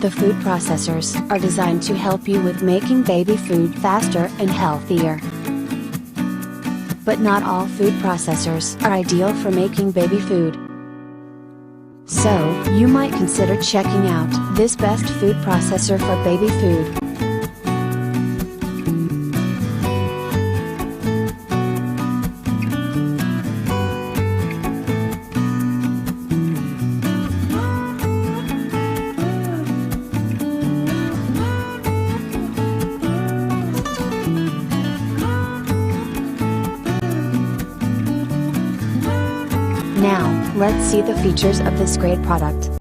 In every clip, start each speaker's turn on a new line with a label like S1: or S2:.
S1: The food processors are designed to help you with making baby food faster and healthier. But not all food processors are ideal for making baby food. So, you might consider checking out this best food processor for baby food. Now, let's see the features of this great product.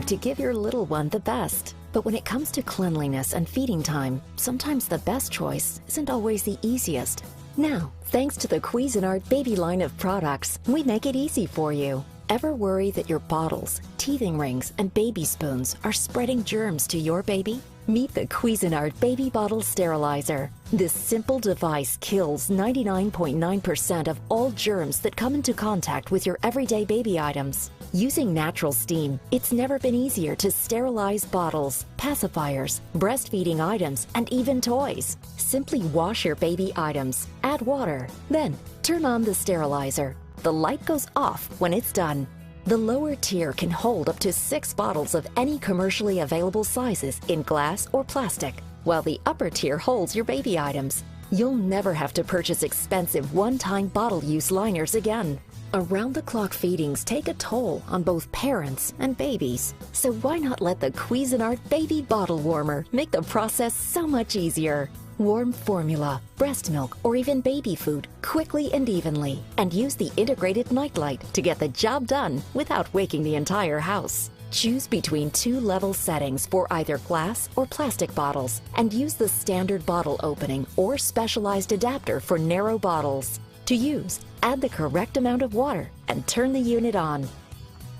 S2: To give your little one the best. But when it comes to cleanliness and feeding time, sometimes the best choice isn't always the easiest. Now, thanks to the Cuisinart baby line of products, we make it easy for you. Ever worry that your bottles, teething rings, and baby spoons are spreading germs to your baby? Meet the Cuisinart Baby Bottle Sterilizer. This simple device kills 99.9% of all germs that come into contact with your everyday baby items. Using natural steam, it's never been easier to sterilize bottles, pacifiers, breastfeeding items, and even toys. Simply wash your baby items, add water, then turn on the sterilizer. The light goes off when it's done. The lower tier can hold up to 6 bottles of any commercially available sizes in glass or plastic, while the upper tier holds your baby items. You'll never have to purchase expensive one-time bottle use liners again. Around-the-clock feedings take a toll on both parents and babies, so why not let the Cuisinart Baby Bottle Warmer make the process so much easier? Warm formula, breast milk, or even baby food quickly and evenly, and use the integrated nightlight to get the job done without waking the entire house. Choose between 2 level settings for either glass or plastic bottles, and use the standard bottle opening or specialized adapter for narrow bottles. To use, add the correct amount of water and turn the unit on.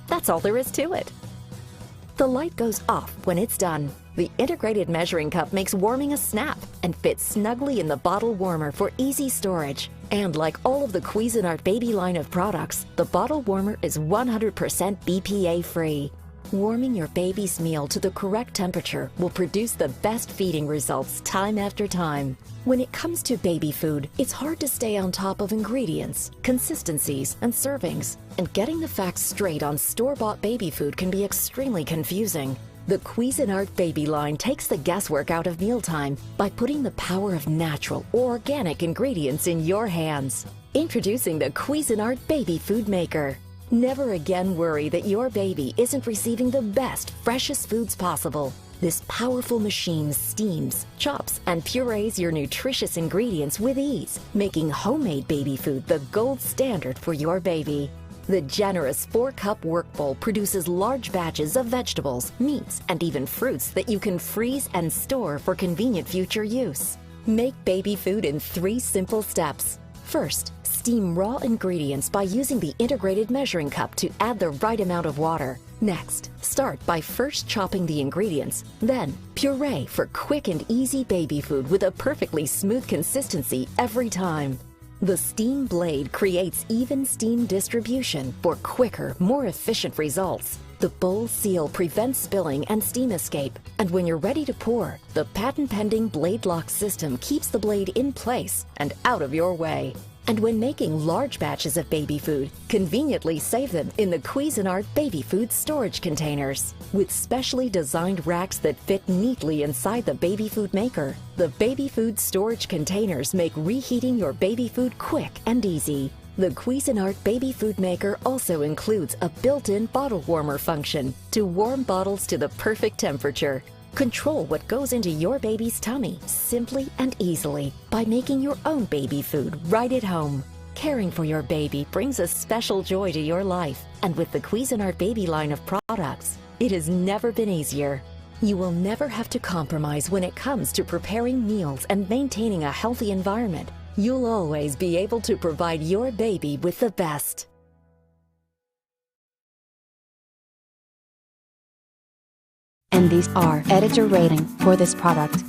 S2: That's all there is to it. The light goes off when it's done. The integrated measuring cup makes warming a snap and fits snugly in the bottle warmer for easy storage. And like all of the Cuisinart baby line of products, the bottle warmer is 100% BPA free. Warming your baby's meal to the correct temperature will produce the best feeding results time after time. When it comes to baby food, it's hard to stay on top of ingredients, consistencies, and servings. And getting the facts straight on store-bought baby food can be extremely confusing. The Cuisinart baby line takes the guesswork out of mealtime by putting the power of natural or organic ingredients in your hands. Introducing the Cuisinart Baby Food Maker. Never again worry that your baby isn't receiving the best, freshest foods possible. This powerful machine steams, chops, and purees your nutritious ingredients with ease, making homemade baby food the gold standard for your baby. The generous 4-cup work bowl produces large batches of vegetables, meats, and even fruits that you can freeze and store for convenient future use. Make baby food in 3 simple steps. First, steam raw ingredients by using the integrated measuring cup to add the right amount of water. Next, start by first chopping the ingredients, then puree for quick and easy baby food with a perfectly smooth consistency every time. The steam blade creates even steam distribution for quicker, more efficient results. The bowl seal prevents spilling and steam escape, and when you're ready to pour, the patent-pending blade lock system keeps the blade in place and out of your way. And when making large batches of baby food, conveniently save them in the Cuisinart baby food storage containers. With specially designed racks that fit neatly inside the baby food maker, the baby food storage containers make reheating your baby food quick and easy. The Cuisinart Baby Food Maker also includes a built-in bottle warmer function to warm bottles to the perfect temperature. Control what goes into your baby's tummy simply and easily by making your own baby food right at home. Caring for your baby brings a special joy to your life, and with the Cuisinart Baby line of products, it has never been easier. You will never have to compromise when it comes to preparing meals and maintaining a healthy environment. You'll always be able to provide your baby with the best.
S1: And these are editor rating for this product.